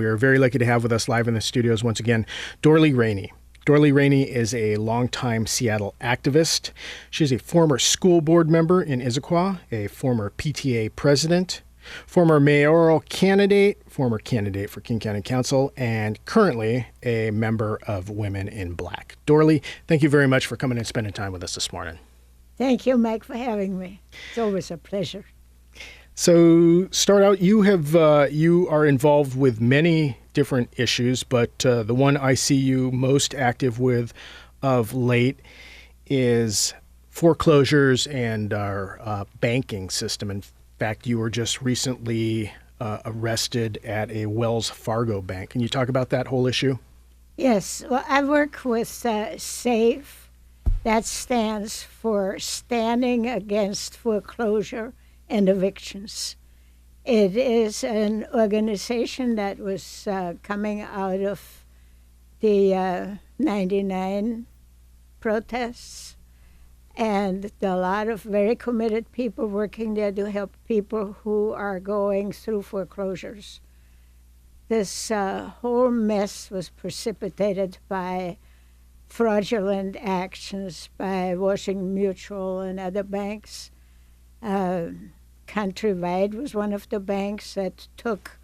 We are very lucky to have with us live in the studios once again, Dorli Rainey. Dorli Rainey is a longtime Seattle activist. She's a former school board member in Issaquah, a former PTA president, former mayoral candidate, former candidate for King County Council, and currently a member of Women in Black. Dorli, thank you very much for coming and spending time with us this morning. Thank you, Mike, for having me. It's always a pleasure. So, start out, you are involved with many different issues, but the one I see you most active with of late is foreclosures and our banking system. In fact, you were just recently arrested at a Wells Fargo bank. Can you talk about that whole issue? Yes. Well, I work with SAFE. That stands for Standing Against Foreclosure and Evictions. It is an organization that was coming out of the 99 protests, and a lot of very committed people working there to help people who are going through foreclosures. This whole mess was precipitated by fraudulent actions by Washington Mutual and other banks. Countrywide was one of the banks that took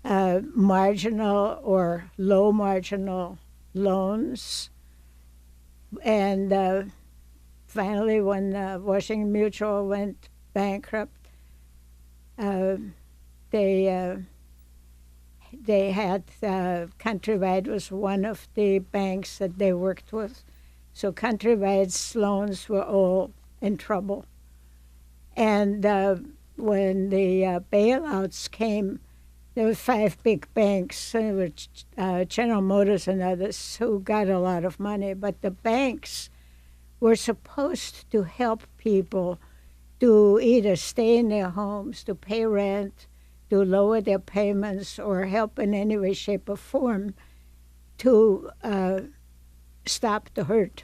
marginal or low marginal loans. And finally, when Washington Mutual went bankrupt, they had Countrywide was one of the banks that they worked with. So Countrywide's loans were all in trouble. And when the bailouts came, there were 5 big banks, there were General Motors and others, who got a lot of money. But the banks were supposed to help people to either stay in their homes, to pay rent, to lower their payments, or help in any way, shape, or form to stop the hurt.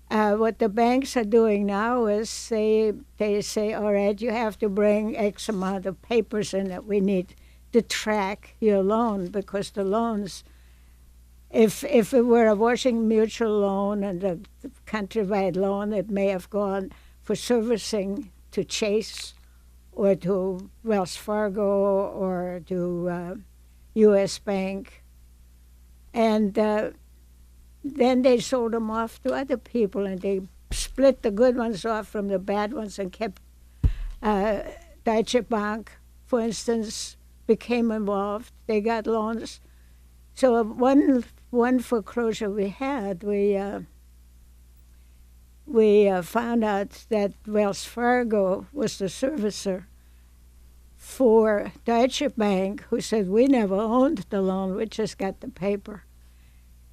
What the banks are doing now is they say, all right, you have to bring X amount of papers in that we need to track your loan, because the loans, if it were a Washington Mutual loan and a Countrywide loan, it may have gone for servicing to Chase or to Wells Fargo or to U.S. Bank. And then they sold them off to other people, and they split the good ones off from the bad ones and kept Deutsche Bank, for instance, became involved. They got loans. So one foreclosure we had, we found out that Wells Fargo was the servicer for Deutsche Bank, who said, we never owned the loan, we just got the paper.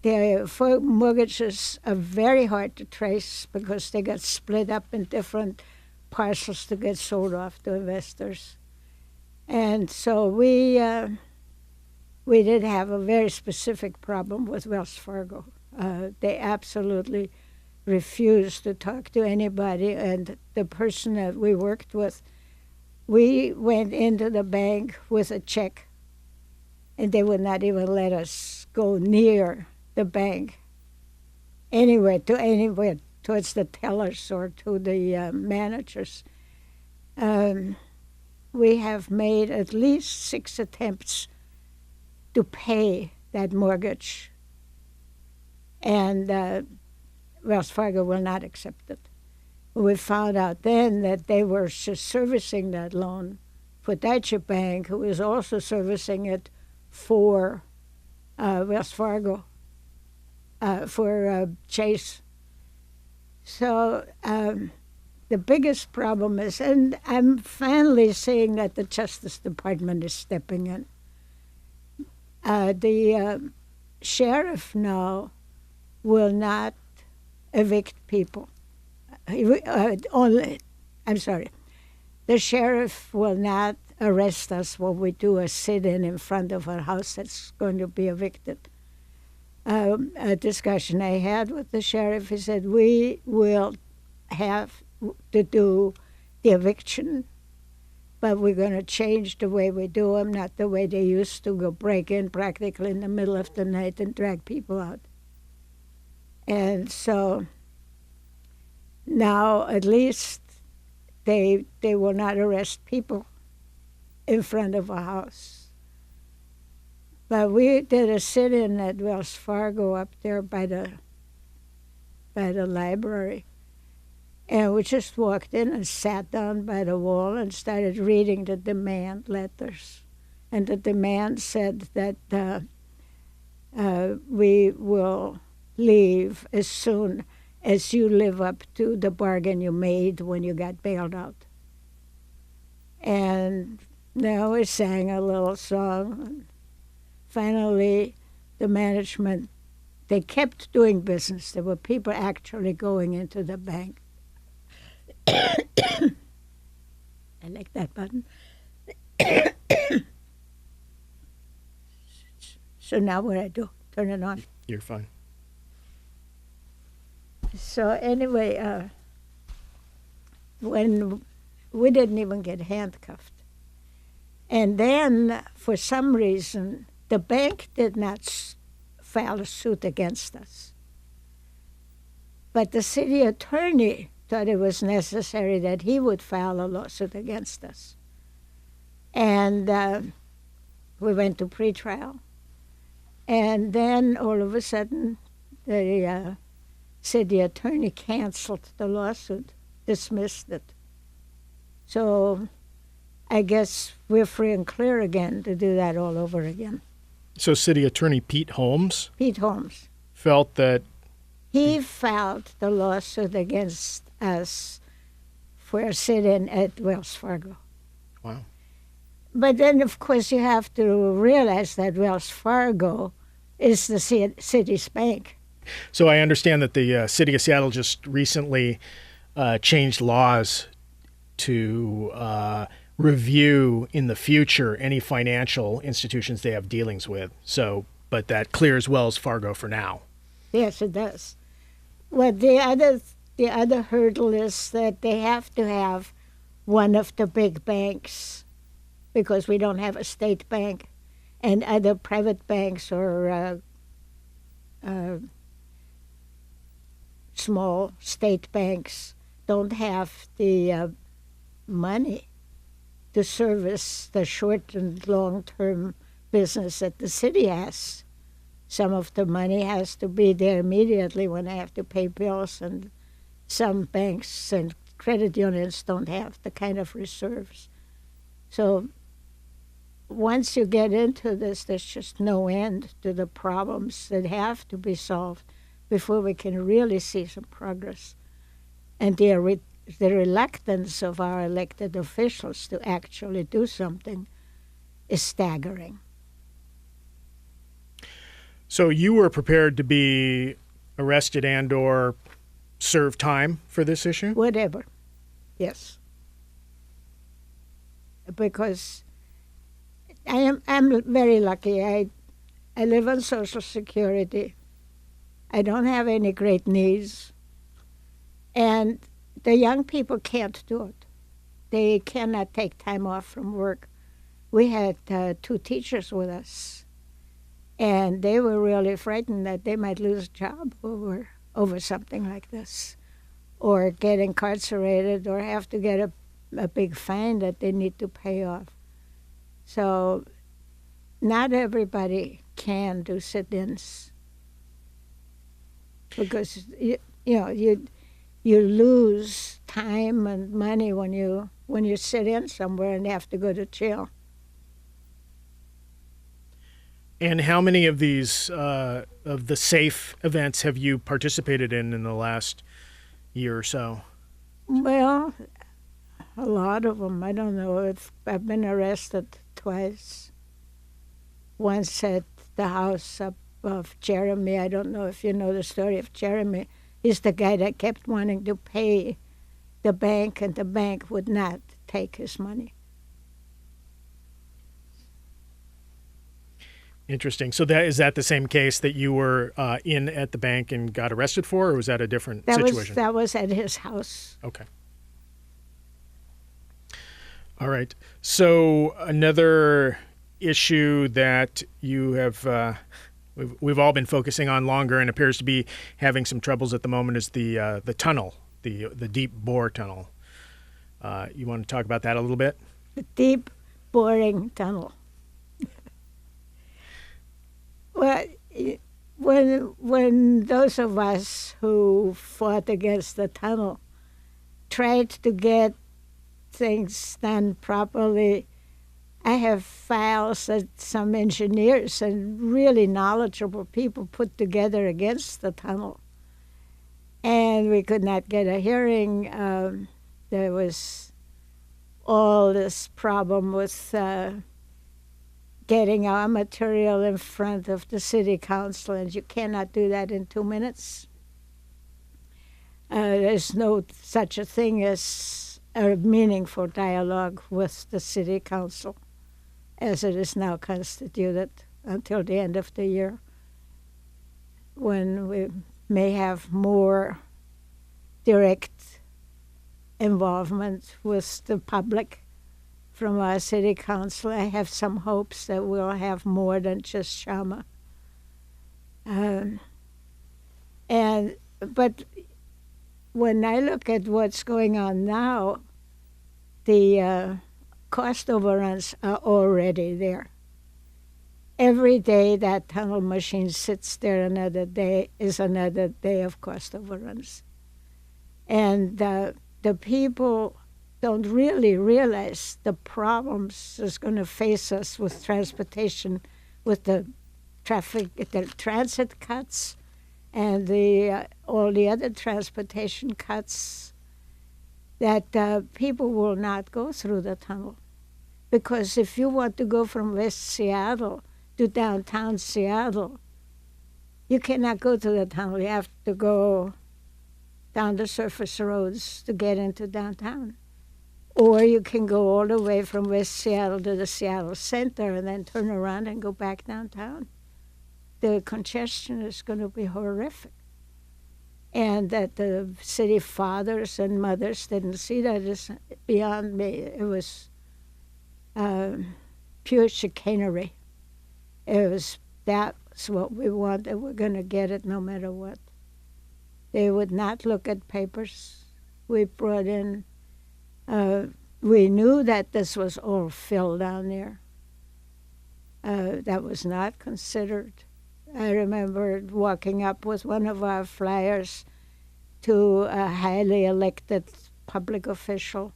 Their mortgages are very hard to trace because they got split up in different parcels to get sold off to investors. And so we did have a very specific problem with Wells Fargo. They absolutely refused to talk to anybody, and the person that we worked with, we went into the bank with a check, and they would not even let us go near the bank, anywhere towards the tellers or to the managers. We have made at least 6 attempts to pay that mortgage, and Wells Fargo will not accept it. We found out then that they were just servicing that loan for Deutsche Bank, who was also servicing it for Wells Fargo, for Chase. So the biggest problem is, and I'm finally seeing that the Justice Department is stepping in. The sheriff now will not evict people. The sheriff will not arrest us when we do a sit-in in front of a house that's going to be evicted. A discussion I had with the sheriff, he said, we will have to do the eviction, but we're going to change the way we do them, not the way they used to go break in practically in the middle of the night and drag people out. And so now at least they will not arrest people in front of a house. But we did a sit-in at Wells Fargo up there by the library. And we just walked in and sat down by the wall and started reading the demand letters. And the demand said that we will leave as soon as you live up to the bargain you made when you got bailed out. And then we sang a little song. And finally, the management, they kept doing business. There were people actually going into the bank. I like that button. So now what I do? Turn it on. You're fine. So anyway, when we didn't even get handcuffed. And then, for some reason, the bank did not file a suit against us. But the city attorney thought it was necessary that he would file a lawsuit against us. And we went to pretrial. And then all of a sudden, the city attorney canceled the lawsuit, dismissed it. So I guess we're free and clear again to do that all over again. So City Attorney Pete Holmes felt that he filed the lawsuit against us for a sit-in at Wells Fargo. Wow. But then, of course, you have to realize that Wells Fargo is the city's bank. So I understand that the city of Seattle just recently changed laws to review in the future any financial institutions they have dealings with. So, but that clears Wells Fargo for now. Yes, it does. Well, the other hurdle is that they have to have one of the big banks, because we don't have a state bank, and other private banks or small state banks don't have the money to service the short and long-term business that the city has. Some of the money has to be there immediately when they have to pay bills, and some banks and credit unions don't have the kind of reserves. So once you get into this, there's just no end to the problems that have to be solved before we can really see some progress. And the reluctance of our elected officials to actually do something is staggering. So you were prepared to be arrested and or serve time for this issue? Whatever, yes. Because I'm very lucky. I live on Social Security. I don't have any great needs. And the young people can't do it. They cannot take time off from work. We had 2 teachers with us, and they were really frightened that they might lose a job over something like this, or get incarcerated, or have to get a big fine that they need to pay off. So not everybody can do sit-ins, because you lose time and money when you sit in somewhere and have to go to jail. And how many of these of the SAFE events have you participated in the last year or so? Well, a lot of them. I don't know if I've been arrested twice. Once at the house of Jeremy. I don't know if you know the story of Jeremy. He's the guy that kept wanting to pay the bank, and the bank would not take his money. Interesting. So is that the same case that you were in at the bank and got arrested for, or was that a different situation? That was at his house. Okay. All right. So another issue that you have we've all been focusing on longer and appears to be having some troubles at the moment is the tunnel, the deep bore tunnel. You want to talk about that a little bit? The deep, boring tunnel. Well, when those of us who fought against the tunnel tried to get things done properly, I have files that some engineers and really knowledgeable people put together against the tunnel. And we could not get a hearing. There was all this problem with getting our material in front of the city council, and you cannot do that in 2 minutes. There's no such a thing as a meaningful dialogue with the city council as it is now constituted until the end of the year, when we may have more direct involvement with the public from our city council. I have some hopes that we'll have more than just Shama. But when I look at what's going on now, the cost overruns are already there. Every day that tunnel machine sits there, another day is another day of cost overruns. And the people don't really realize the problems that's going to face us with transportation, with the traffic, the transit cuts, and all the other transportation cuts, that people will not go through the tunnel. Because if you want to go from West Seattle to downtown Seattle, you cannot go to the tunnel. You have to go down the surface roads to get into downtown. Or you can go all the way from West Seattle to the Seattle Center and then turn around and go back downtown. The congestion is going to be horrific. And that the city fathers and mothers didn't see that is beyond me. It was pure chicanery. That's what we want, and we're going to get it no matter what. They would not look at papers. We brought in, we knew that this was all fill down there. That was not considered. I remember walking up with one of our flyers to a highly elected public official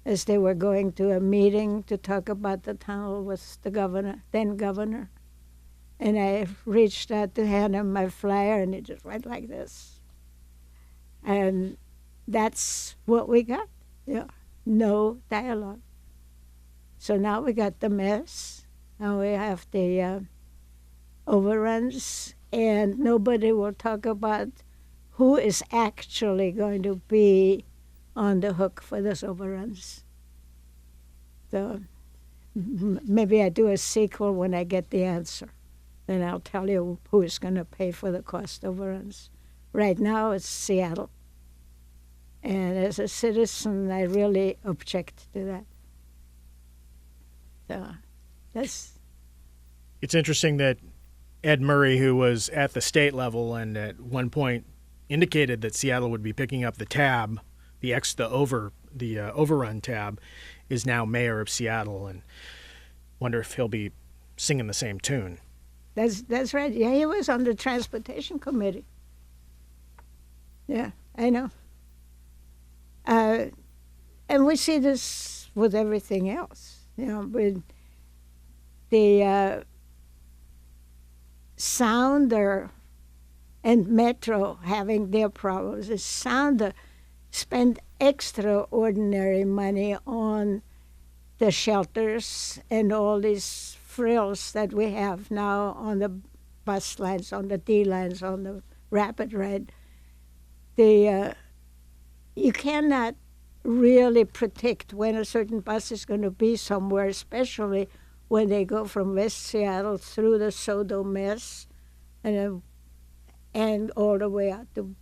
as they were going to a meeting to talk about the tunnel with the governor, then governor. And I reached out to hand him my flyer, and he just went like this. And that's what we got. Yeah, no dialogue. So now we got the mess. Now we have the overruns, and nobody will talk about who is actually going to be on the hook for those overruns. So maybe I do a sequel when I get the answer. Then I'll tell you who is going to pay for the cost overruns. Right now it's Seattle. And as a citizen, I really object to that. So that's... It's interesting that Ed Murray, who was at the state level and at one point indicated that Seattle would be picking up the tab, the overrun tab, is now mayor of Seattle, and wonder if he'll be singing the same tune. That's right. Yeah, he was on the transportation committee. Yeah, I know. And we see this with everything else. You know, with the Sounder and Metro having their problems. The Sounder spend extraordinary money on the shelters and all these frills that we have now on the bus lines, on the D lines, on the rapid ride. You cannot really predict when a certain bus is going to be somewhere, especially when they go from West Seattle through the Sodo mess and all the way out to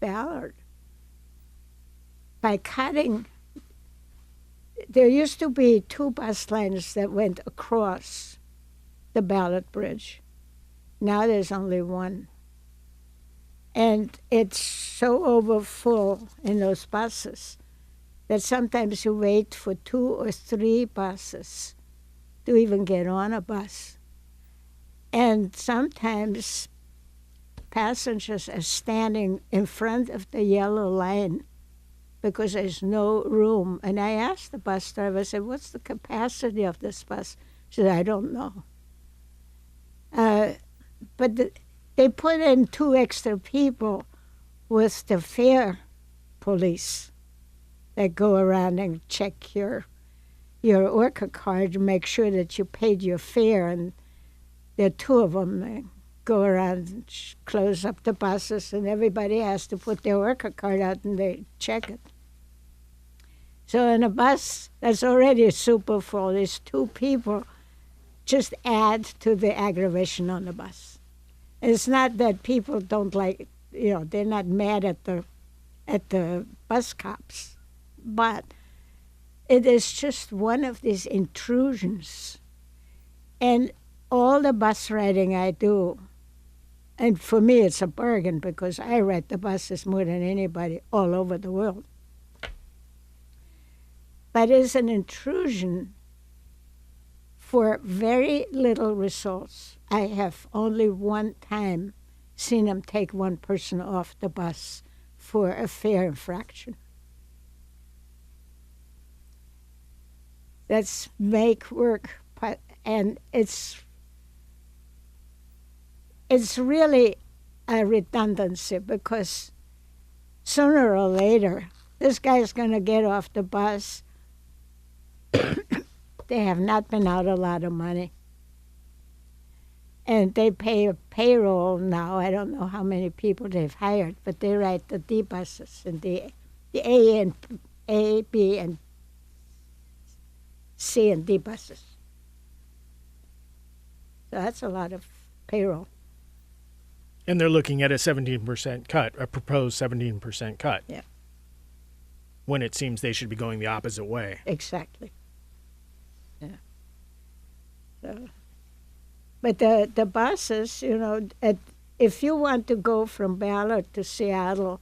Ballard. By cutting there used to be 2 bus lines that went across the Ballot Bridge. Now there's only one. And it's so overfull in those buses that sometimes you wait for 2 or 3 buses to even get on a bus. And sometimes passengers are standing in front of the yellow line because there's no room. And I asked the bus driver, I said, what's the capacity of this bus? She said, I don't know. They put in 2 extra people with the fare police that go around and check your Orca card to make sure that you paid your fare. And there are 2 of them that go around and close up the buses, and everybody has to put their Orca card out and they check it. So in a bus that's already super full, these 2 people just add to the aggravation on the bus. It's not that people don't like, they're not mad at the bus cops, but it is just one of these intrusions. And all the bus riding I do, and for me it's a bargain because I ride the buses more than anybody all over the world. But it's an intrusion for very little results. I have only one time seen them take one person off the bus for a fare infraction. That's make work, and it's really a redundancy because sooner or later, this guy's going to get off the bus. They have not been out a lot of money. And they pay a payroll now. I don't know how many people they've hired, but they ride the D buses and the A, B, and C and D buses. So that's a lot of payroll. And they're looking at a 17% cut, a proposed 17% cut. Yeah. When it seems they should be going the opposite way. Exactly. Yeah. So, but the buses, if you want to go from Ballard to Seattle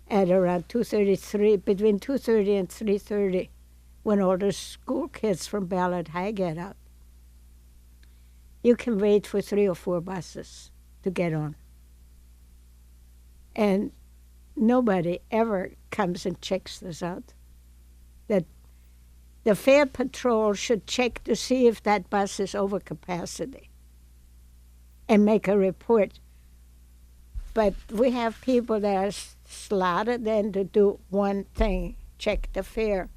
at around 2:33, between 2:30 and 3:30, when all the school kids from Ballard High get out, you can wait for 3 or 4 buses to get on. And nobody ever comes and checks this out. That the fare patrol should check to see if that bus is over capacity and make a report. But we have people that are slotted in to do one thing, check the fare,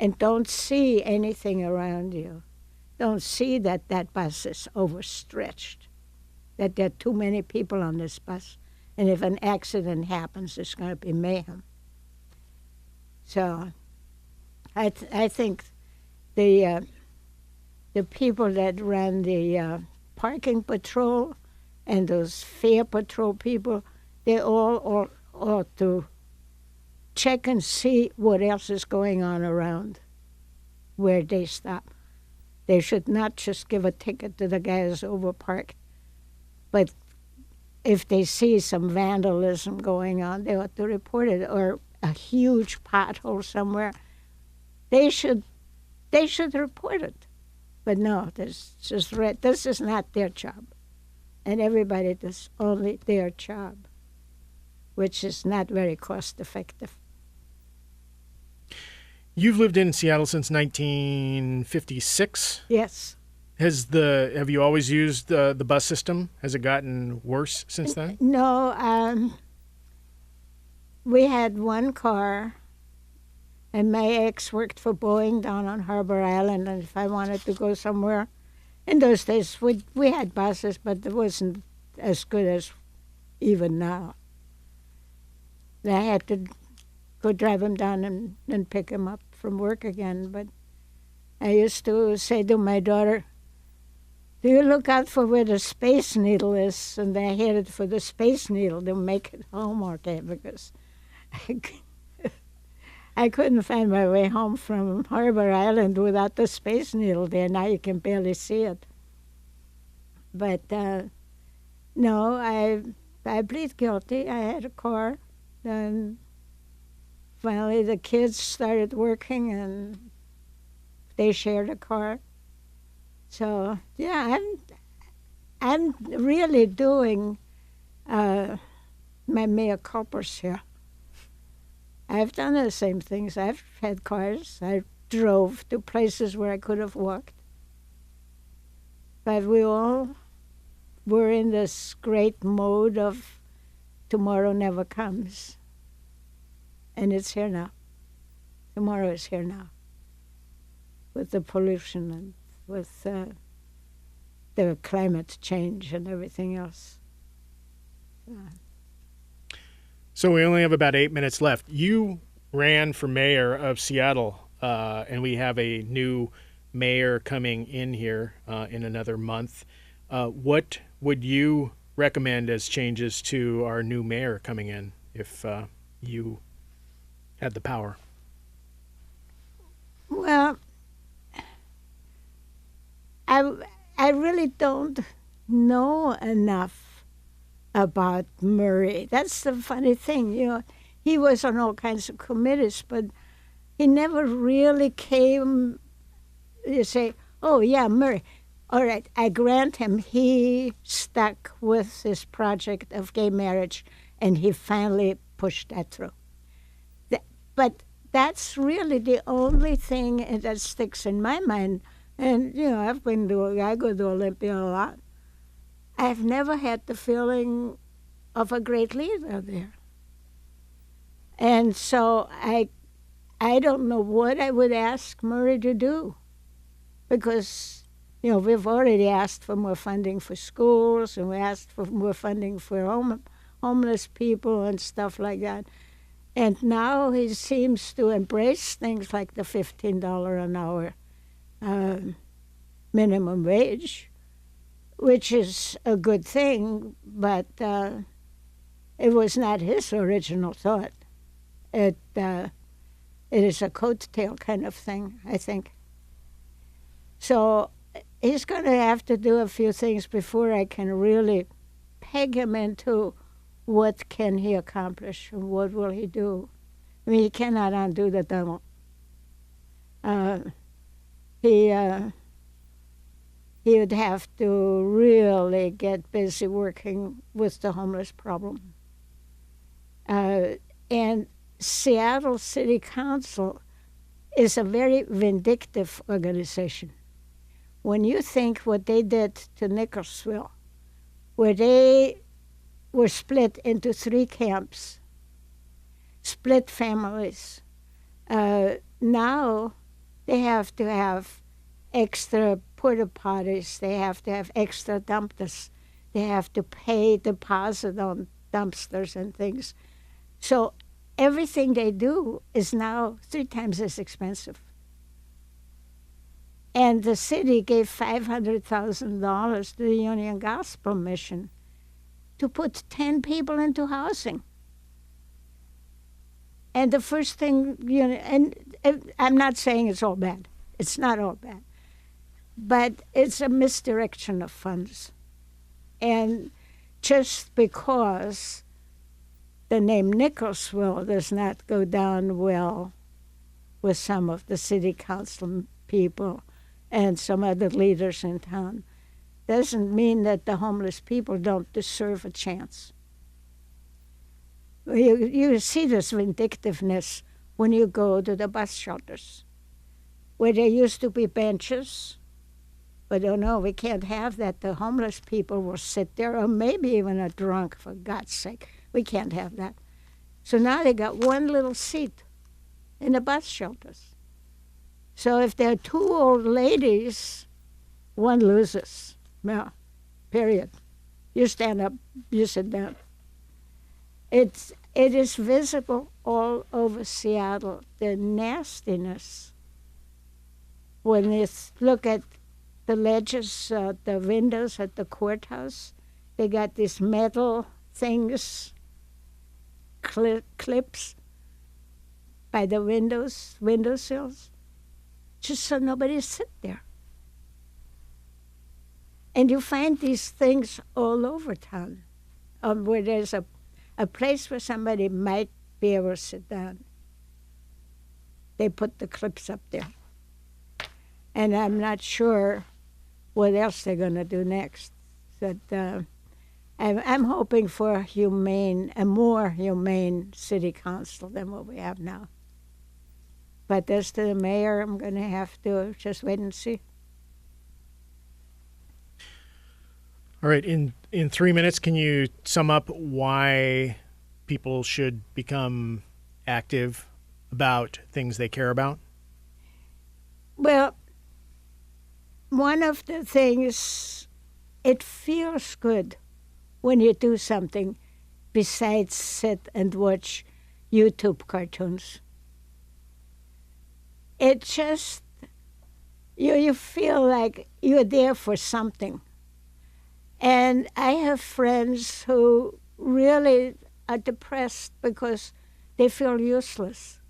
and don't see anything around you. Don't see that bus is overstretched, that there are too many people on this bus. And if an accident happens, it's going to be mayhem. So I think the people that run the parking patrol and those fare patrol people, they all ought to check and see what else is going on around where they stop. They should not just give a ticket to the guy who's overparked, but if they see some vandalism going on, they ought to report it, or a huge pothole somewhere. They should report it. But no, this is not their job. And everybody does only their job, which is not very cost effective. You've lived in Seattle since 1956? Yes. Have you always used the bus system? Has it gotten worse since then? No. We had one car, and my ex worked for Boeing down on Harbor Island, and if I wanted to go somewhere, in those days we had buses, but it wasn't as good as even now. I had to go drive him down and pick him up from work again, but I used to say to my daughter, do you look out for where the Space Needle is? And they headed for the Space Needle to make it home, okay, because I couldn't find my way home from Harbor Island without the Space Needle there. Now you can barely see it. But no, I plead guilty. I had a car. Then finally the kids started working and they shared a car. So yeah, I'm really doing my mea culpas here. I've done the same things. I've had cars. I drove to places where I could have walked. But we all were in this great mode of tomorrow never comes. And it's here now. Tomorrow is here now. With the pollution and with the climate change and everything else. So we only have about 8 minutes left. You ran for mayor of Seattle, and we have a new mayor coming in here in another month. What would you recommend as changes to our new mayor coming in if you had the power? Well, I really don't know enough about Murray. That's the funny thing, you know. He was on all kinds of committees, but he never really came. You say, "Oh yeah, Murray. All right, I grant him. He stuck with his project of gay marriage, and he finally pushed that through." But that's really the only thing that sticks in my mind. And you know, I go to Olympia a lot. I've never had the feeling of a great leader there. And so I don't know what I would ask Murray to do. Because, you know, we've already asked for more funding for schools, and we asked for more funding for homeless people and stuff like that. And now he seems to embrace things like the $15 an hour minimum wage, which is a good thing, but it was not his original thought. It is a coattail kind of thing, I think. So he's going to have to do a few things before I can really peg him into what can he accomplish and what will he do. I mean, he cannot undo the devil. He would have to really get busy working with the homeless problem. And Seattle City Council is a very vindictive organization. When you think what they did to Nicholasville, where they were split into 3 camps, split families, now they have to have extra porta potties, they have to have extra dumpsters, they have to pay deposit on dumpsters and things. So everything they do is now 3 times as expensive. And the city gave $500,000 to the Union Gospel Mission to put 10 people into housing. And the first thing, you know, and I'm not saying it's all bad. It's not all bad. But it's a misdirection of funds. And just because the name Nicholasville does not go down well with some of the city council people and some other leaders in town, doesn't mean that the homeless people don't deserve a chance. You see this vindictiveness when you go to the bus shelters, where there used to be benches, but oh no, we can't have that. The homeless people will sit there, or maybe even a drunk, for God's sake. We can't have that. So now they got one little seat in the bus shelters. So if there are 2 old ladies, one loses. No, period. You stand up, you sit down. It is visible all over Seattle, the nastiness. When you look at the ledges, the windows at the courthouse, they got these metal things, clips, by the windowsills, just so nobody sit there. And you find these things all over town, where there's a place where somebody might be able to sit down. They put the clips up there. And I'm not sure what else they're going to do next. But I'm hoping for a more humane city council than what we have now. But as to the mayor, I'm going to have to just wait and see. All right. In 3 minutes, can you sum up why people should become active about things they care about? Well, one of the things, it feels good when you do something besides sit and watch YouTube cartoons. It just, you feel like you're there for something. And I have friends who really are depressed because they feel useless.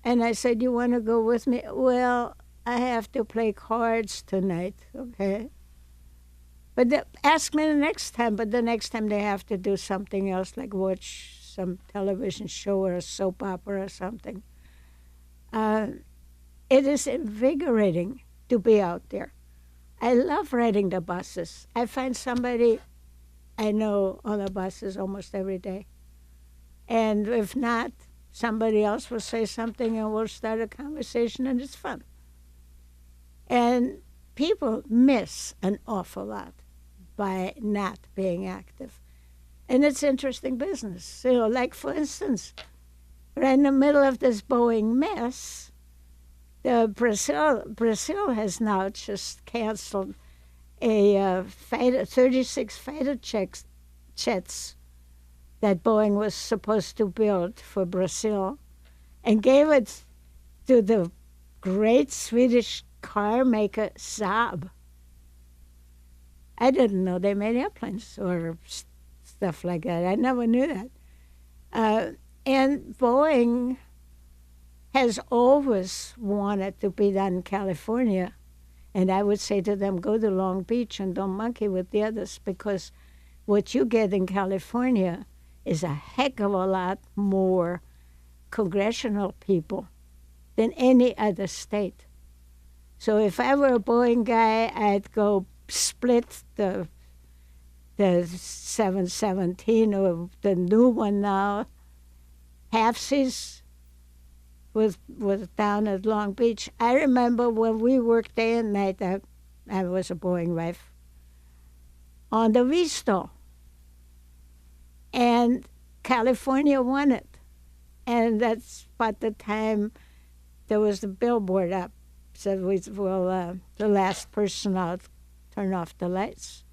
And I said, you want to go with me? Well, I have to play cards tonight, okay? But ask me the next time. But the next time they have to do something else, like watch some television show or a soap opera or something. It is invigorating to be out there. I love riding the buses. I find somebody I know on the buses almost every day. And if not, somebody else will say something and we'll start a conversation, and it's fun. And people miss an awful lot by not being active. And it's interesting business. You know, like, for instance, right in the middle of this Boeing mess, Brazil has now just canceled a 36 fighter jets that Boeing was supposed to build for Brazil, and gave it to the great Swedish car maker Saab. I didn't know they made airplanes or stuff like that. I never knew that. And Boeing has always wanted to be done in California. And I would say to them, go to Long Beach and don't monkey with the others, because what you get in California is a heck of a lot more congressional people than any other state. So if I were a Boeing guy, I'd go split the 717 or the new one now, halfsies, was down at Long Beach. I remember when we worked day and night, I was a Boeing wife, on the VSTOL. And California won it. And that's about the time there was the billboard up. Said, the last person out, turn off the lights.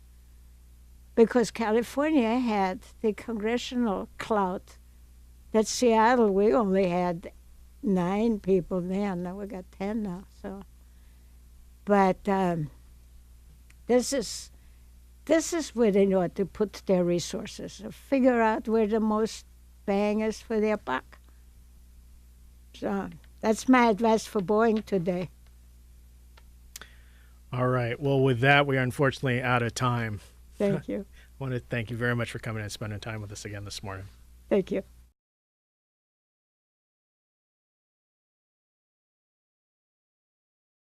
Because California had the congressional clout that Seattle, we only had 9 people then. Now we got 10 now. So, but this is where they know to put their resources. So figure out where the most bang is for their buck. So that's my advice for Boeing today. All right. Well, with that, we are unfortunately out of time. Thank you. I want to thank you very much for coming and spending time with us again this morning. Thank you.